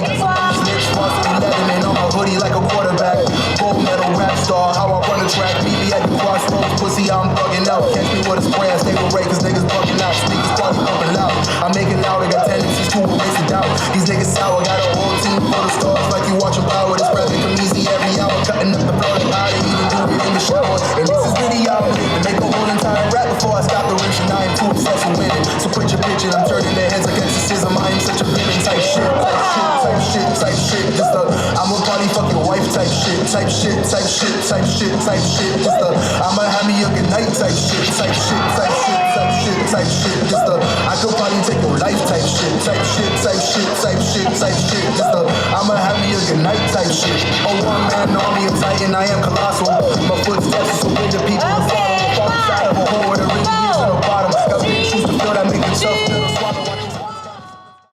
40 lips, sparkly 11 and on my hoodie like a quarterback. Gold medal rap star, how I run the track. Meet me at the crossroads, pussy, I'm bugging out. Catch me with a spray, I stay with Ray, cause niggas bugging out. Sneakers party bumping loud. I make it loud, I got tendencies to erase it out. These niggas sour, got a whole team full of stars. Like you watching power, this rapping come easy every hour. Cutting up the floor like how they even do it in the shower. And this is really how I live to make a whole entire rap before I stop the wrench. And I am too obsessed with winning. So put your picture, I'm turning their heads like exorcism. I am such a villain type shit, type shit, type shit. Just I'm a party fuck your wife type shit, type shit, type shit, type shit, type shit. Just I'ma have me a good night type shit, type shit, type shit, type shit, type shit. Just I could probably take your life type shit, type shit, type shit, type shit, type shit. Just I'ma have me a good night type shit. Oh, one man army of Titan, I am colossal. My footsteps are so big that people will follow. The far side of a hole where the ring is in the bottom. Got big shoes to fill that make it so